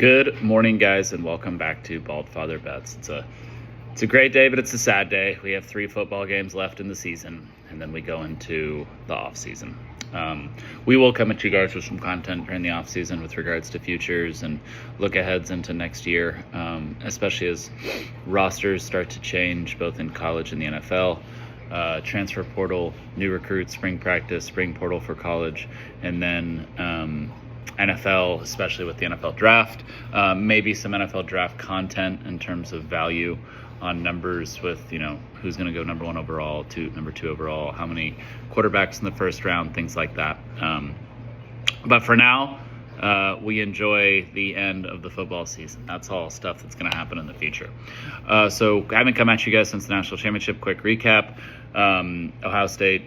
Good morning, guys, and welcome back to Bald Father Bets. It's a great day, but it's a sad day. We have 3 football games left in the season, and then we go into the off season. We will come at you guys with some content during the off season with regards to futures and look aheads into next year, especially as rosters start to change both in college and the NFL. Transfer portal, new recruits, spring practice, spring portal for college, and then NFL, especially with the NFL draft, maybe some NFL draft content in terms of value on numbers with, who's going to go number 1 overall, number 2 overall, how many quarterbacks in the first round, things like that. But for now, we enjoy the end of the football season. That's all stuff that's going to happen in the future. So I haven't come at you guys since the national championship. Quick recap. Ohio State,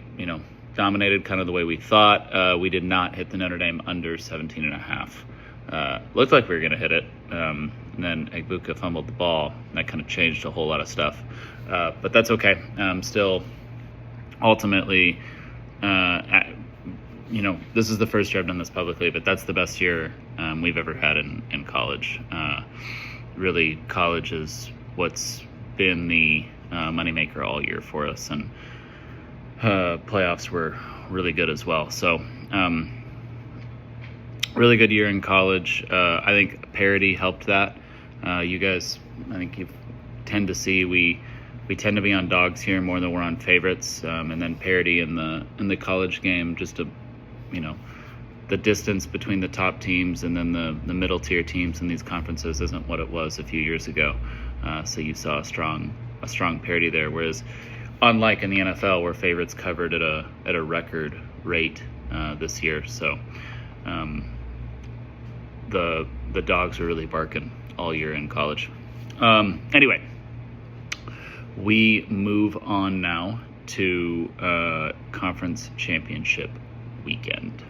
dominated kind of the way we thought. We did not hit the Notre Dame under 17.5. Looked like we were going to hit it. And then Egbuka fumbled the ball. And that kind of changed a whole lot of stuff. But that's okay. Still, ultimately, this is the first year I've done this publicly, but that's the best year we've ever had in college. Really, college is what's been the moneymaker all year for us. And playoffs were really good as well. So, really good year in college. I think parity helped that. You guys, I think you tend to see we tend to be on dogs here more than we're on favorites. And then parity in the college game, just the distance between the top teams and then the middle tier teams in these conferences isn't what it was a few years ago. So you saw a strong parity there. Whereas, unlike in the NFL, where favorites covered at a record rate this year, so the dogs are really barking all year in college. Anyway, we move on now to conference championship weekend.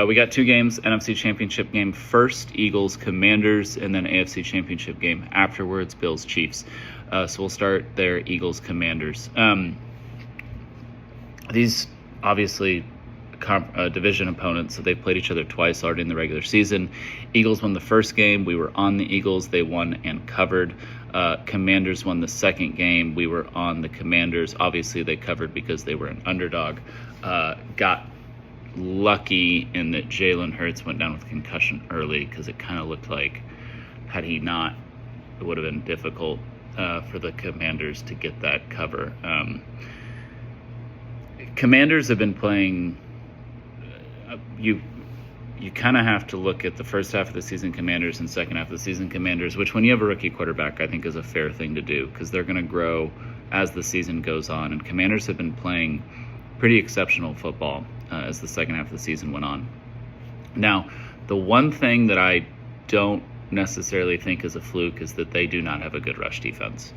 We got 2 games, NFC Championship game first, Eagles, Commanders, and then AFC Championship game afterwards, Bills, Chiefs. So we'll start there, Eagles, Commanders. These, obviously, division opponents, so they've played each other twice already in the regular season. Eagles won the first game. We were on the Eagles. They won and covered. Commanders won the second game. We were on the Commanders. Obviously, they covered because they were an underdog. Got lucky in that Jalen Hurts went down with concussion early, because it kind of looked like, had he not, it would have been difficult for the Commanders to get that cover. Commanders have been playing, you kind of have to look at the first half of the season Commanders and second half of the season Commanders, which when you have a rookie quarterback, I think is a fair thing to do, because they're going to grow as the season goes on. And Commanders have been playing pretty exceptional football as the second half of the season went on. Now, the one thing that I don't necessarily think is a fluke is that they do not have a good rush defense.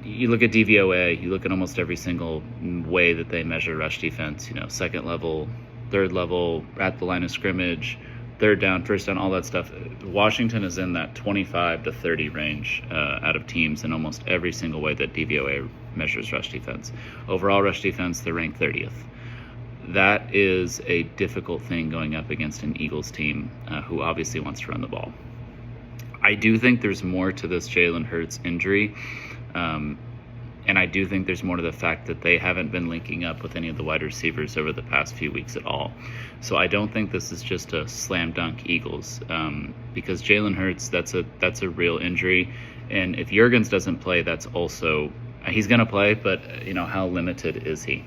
You look at DVOA, you look at almost every single way that they measure rush defense, second level, third level, at the line of scrimmage, third down, first down, all that stuff. Washington is in that 25 to 30 range out of teams in almost every single way that DVOA measures rush defense. Overall rush defense, they're ranked 30th. That is a difficult thing going up against an Eagles team who obviously wants to run the ball. I do think there's more to this Jalen Hurts injury, and I do think there's more to the fact that they haven't been linking up with any of the wide receivers over the past few weeks at all. So I don't think this is just a slam dunk Eagles, because Jalen Hurts, that's a real injury, and if Jurgens doesn't play, that's also, he's going to play, but how limited is he?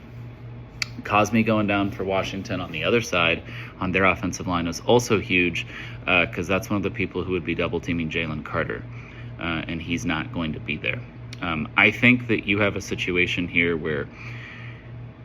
Cosme going down for Washington on the other side on their offensive line is also huge, because that's one of the people who would be double teaming Jalen Carter, and he's not going to be there. I think that you have a situation here where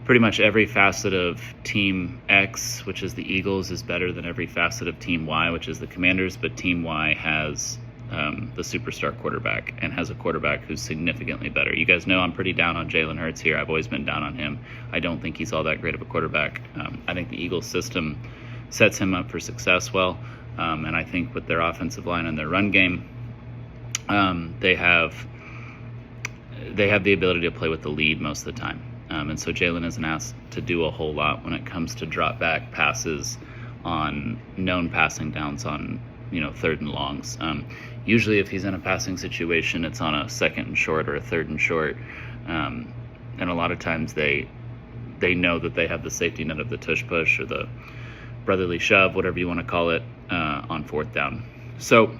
pretty much every facet of Team X, which is the Eagles, is better than every facet of Team Y, which is the Commanders, but Team Y has the superstar quarterback and has a quarterback who's significantly better. You guys know I'm pretty down on Jalen Hurts here. I've always been down on him. I don't think he's all that great of a quarterback. I think the Eagles system sets him up for success well, and I think with their offensive line and their run game, they have the ability to play with the lead most of the time. And so Jalen isn't asked to do a whole lot when it comes to drop back passes on known passing downs on, third and longs. Usually if he's in a passing situation, it's on a second and short or a third and short. And a lot of times they know that they have the safety net of the tush push or the brotherly shove, whatever you want to call it, on fourth down. So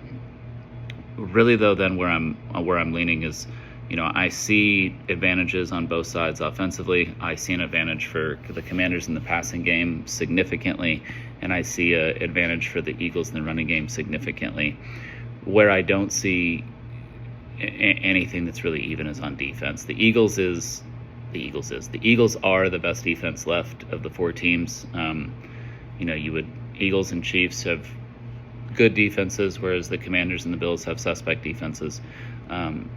really though, then where I'm leaning is, I see advantages on both sides offensively. I see an advantage for the Commanders in the passing game significantly, and I see an advantage for the Eagles in the running game significantly. Where I don't see anything that's really even is on defense. The Eagles are the best defense left of the four teams. Eagles and Chiefs have good defenses, whereas the Commanders and the Bills have suspect defenses. And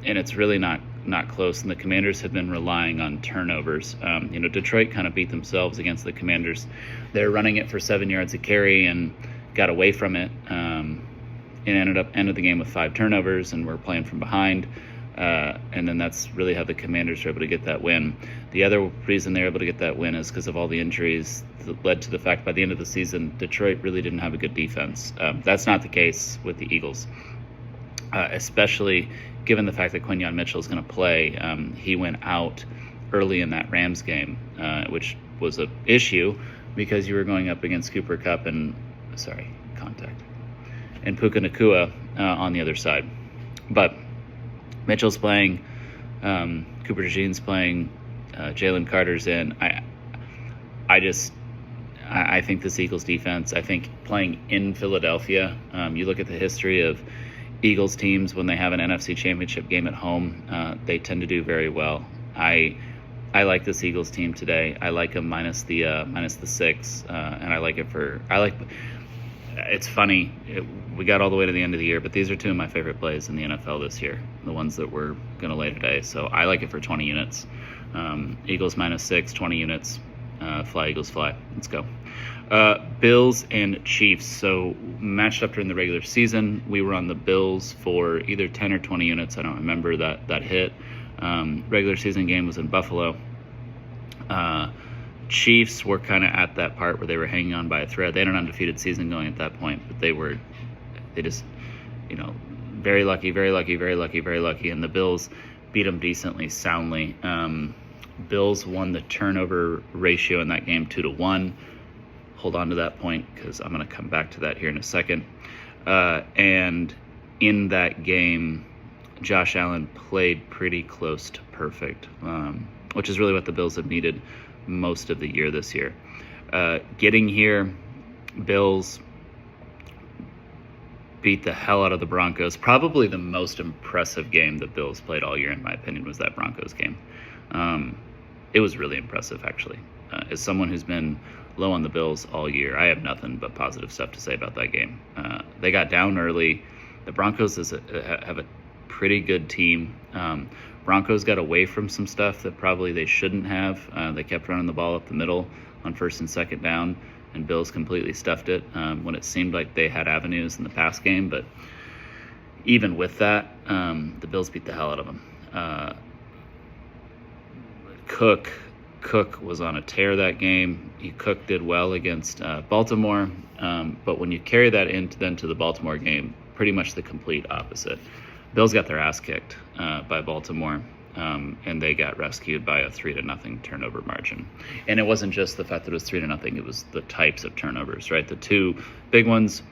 it's really not close. And the Commanders have been relying on turnovers. Detroit kind of beat themselves against the Commanders. They're running it for 7 yards a carry and got away from it. And ended the game with 5 turnovers, and we're playing from behind. And then that's really how the Commanders were able to get that win. The other reason they're able to get that win is because of all the injuries that led to the fact by the end of the season, Detroit really didn't have a good defense. That's not the case with the Eagles, especially given the fact that Quinyon Mitchell is going to play. He went out early in that Rams game, which was an issue because you were going up against Cooper Kupp and Puka Nacua on the other side. But Mitchell's playing, Cooper DeJean's playing, Jalen Carter's in. I think this Eagles defense, I think playing in Philadelphia, you look at the history of Eagles teams when they have an NFC Championship game at home, they tend to do very well. I like this Eagles team today. I like them minus the 6, and I like it it's funny, we got all the way to the end of the year, but these are 2 of my favorite plays in the NFL this year, the ones that we're going to lay today. So I like it for 20 units. Eagles minus 6, 20 units. Fly, Eagles, fly. Let's go. Bills and Chiefs. So matched up during the regular season, we were on the Bills for either 10 or 20 units. I don't remember that hit. Regular season game was in Buffalo. Chiefs were kind of at that part where they were hanging on by a thread. They had an undefeated season going at that point, but they just, very lucky, very lucky, very lucky, very lucky. And the Bills beat them decently, soundly. Bills won the turnover ratio in that game 2-1. Hold on to that point because I'm going to come back to that here in a second. And in that game, Josh Allen played pretty close to perfect, which is really what the Bills have needed most of the year this year. Getting here, Bills beat the hell out of the Broncos. Probably the most impressive game the Bills played all year, in my opinion, was that Broncos game. It was really impressive, actually. As someone who's been low on the Bills all year, I have nothing but positive stuff to say about that game. They got down early. The Broncos have a pretty good team. Broncos got away from some stuff that probably they shouldn't have. They kept running the ball up the middle on first and second down, and Bills completely stuffed it when it seemed like they had avenues in the pass game. But even with that, the Bills beat the hell out of them. Cook was on a tear that game. Cook did well against Baltimore, but when you carry that into the Baltimore game, pretty much the complete opposite. Bills got their ass kicked by Baltimore, and they got rescued by a 3-0 turnover margin. And it wasn't just the fact that it was 3-0; it was the types of turnovers, right? The 2 big ones.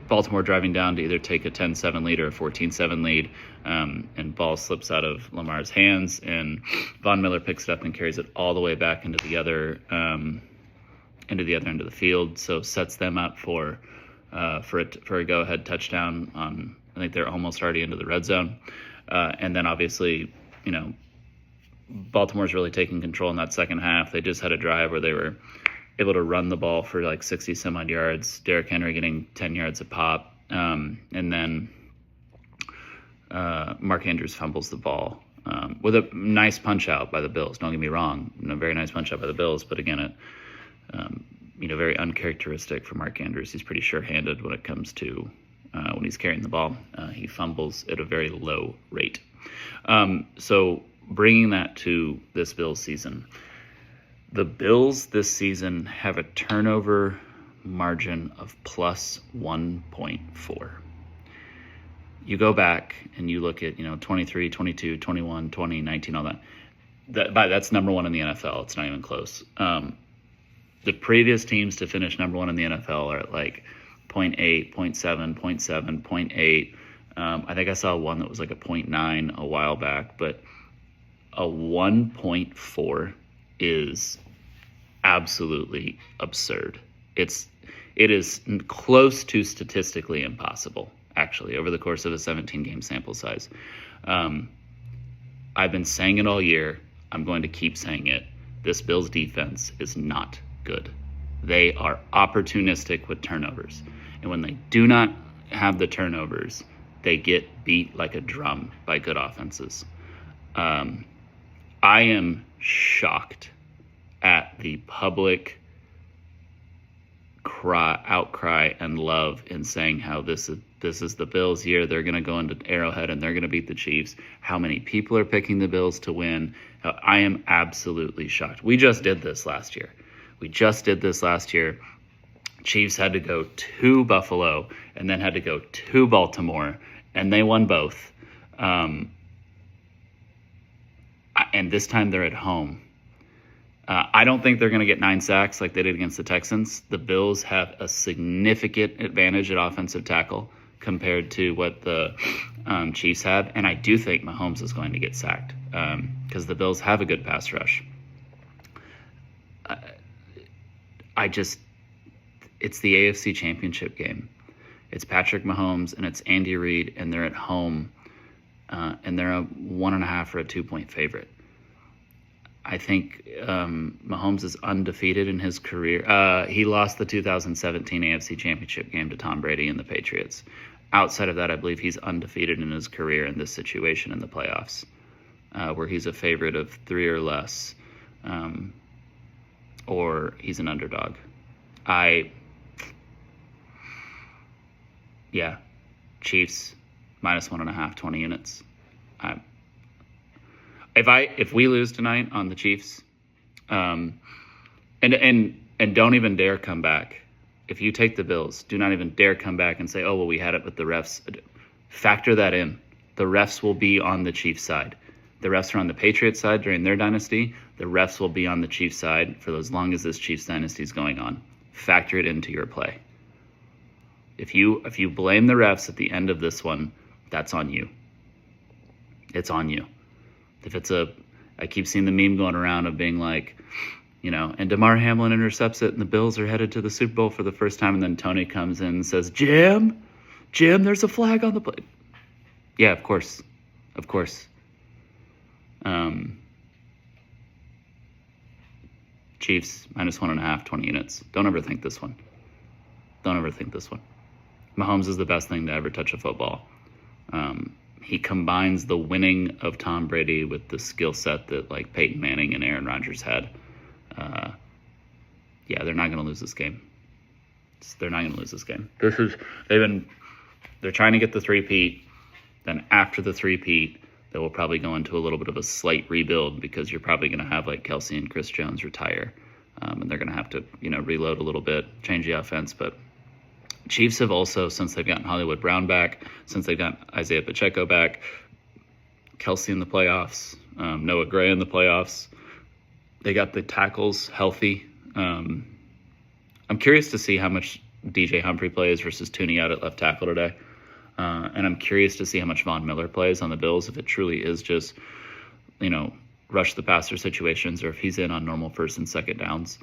Baltimore driving down to either take a 10-7 lead or a 14-7 lead, and ball slips out of Lamar's hands, and Von Miller picks it up and carries it all the way back into the other end of the field. So sets them up for a go-ahead touchdown on. I think they're almost already into the red zone, and then obviously, Baltimore's really taking control in that second half. They just had a drive where they were able to run the ball for like 60 some odd yards. Derrick Henry getting 10 yards a pop. And then Mark Andrews fumbles the ball with a nice punch out by the Bills. Don't get me wrong. Very nice punch out by the Bills. But again, very uncharacteristic for Mark Andrews. He's pretty sure-handed when it comes to when he's carrying the ball. He fumbles at a very low rate. So bringing that to this Bills season, The Bills this season have a turnover margin of plus 1.4. You go back and you look at, 23, 22, 21, 20, 19, all that. That's number one in the NFL. It's not even close. The previous teams to finish number one in the NFL are at like 0.8, 0.7, 0.7, 0.8. I think I saw one that was like a 0.9 a while back, but a 1.4 is absolutely absurd. It is close to statistically impossible, actually, over the course of a 17-game sample size. I've been saying it all year. I'm going to keep saying it. This Bills defense is not good. They are opportunistic with turnovers. And when they do not have the turnovers, they get beat like a drum by good offenses. I am shocked at the public outcry and love in saying how this is the Bills year. They're going to go into Arrowhead and they're going to beat the Chiefs. How many people are picking the Bills to win? I am absolutely shocked. We just did this last year. Chiefs had to go to Buffalo and then had to go to Baltimore, and they won both. And this time they're at home. I don't think they're going to get 9 sacks like they did against the Texans. The Bills have a significant advantage at offensive tackle compared to what the Chiefs have. And I do think Mahomes is going to get sacked because the Bills have a good pass rush. It's the AFC Championship game. It's Patrick Mahomes and it's Andy Reid, and they're at home, and they're a 1.5 or a 2-point favorite. I think Mahomes is undefeated in his career. He lost the 2017 AFC Championship game to Tom Brady and the Patriots. Outside of that, I believe he's undefeated in his career in this situation in the playoffs, where he's a favorite of 3 or less, or he's an underdog. Chiefs minus 1.5, 20 units. If we lose tonight on the Chiefs, and don't even dare come back. If you take the Bills, do not even dare come back and say, oh, well, we had it with the refs. Factor that in. The refs will be on the Chiefs side. The refs are on the Patriots side during their dynasty. The refs will be on the Chiefs side for as long as this Chiefs dynasty is going on. Factor it into your play. If you blame the refs at the end of this one, that's on you. It's on you. I keep seeing the meme going around of being like, and DeMar Hamlin intercepts it and the Bills are headed to the Super Bowl for the first time, and then Tony comes in and says, Jim, there's a flag on the play. Yeah, of course. Chiefs minus 1.5, 20 units. Don't overthink this one. Mahomes is the best thing to ever touch a football. He combines the winning of Tom Brady with the skill set that like Peyton Manning and Aaron Rodgers had. They're not going to lose this game. They're trying to get the three-peat. Then after the three-peat, they will probably go into a little bit of a slight rebuild because you're probably going to have like Kelsey and Chris Jones retire. And they're going to have to, reload a little bit, change the offense. But Chiefs have also, since they've gotten Hollywood Brown back, since they've got Isaiah Pacheco back, Kelsey in the playoffs, Noah Gray in the playoffs, they got the tackles healthy. I'm curious to see how much DJ Humphrey plays versus Tooney out at left tackle today. And I'm curious to see how much Von Miller plays on the Bills, if it truly is just, rush the passer situations, or if he's in on normal first and second downs.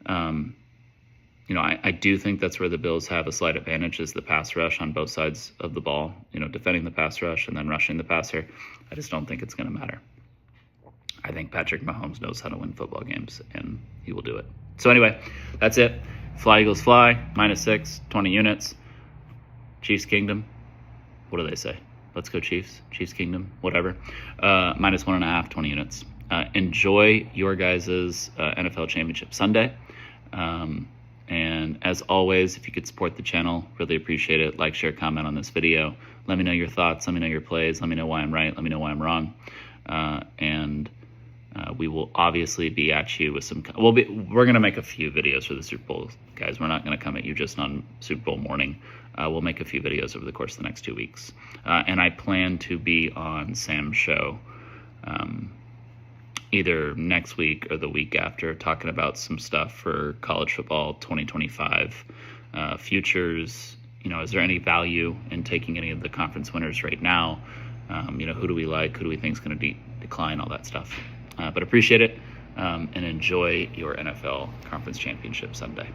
I do think that's where the Bills have a slight advantage, is the pass rush on both sides of the ball, defending the pass rush and then rushing the passer. I just don't think it's going to matter. I think Patrick Mahomes knows how to win football games, and he will do it. So anyway, that's it. Fly Eagles fly, -6, 20 units. Chiefs Kingdom. What do they say? Let's go Chiefs. Chiefs Kingdom, whatever. -1.5, 20 units. Enjoy your guys' NFL Championship Sunday. And as always, if you could support the channel, really appreciate it. Like, share, comment on this video. Let me know your thoughts. Let me know your plays. Let me know why I'm right. Let me know why I'm wrong. And We will obviously be at you with some. We're going to make a few videos for the Super Bowl, guys. We're not going to come at you just on Super Bowl morning. We'll make a few videos over the course of the next 2 weeks, and I plan to be on Sam's show either next week or the week after, talking about some stuff for college football 2025 futures. Is there any value in taking any of the conference winners right now? Who do we like? Who do we think is going to decline? All that stuff. But appreciate it, and enjoy your NFL Conference Championship Sunday.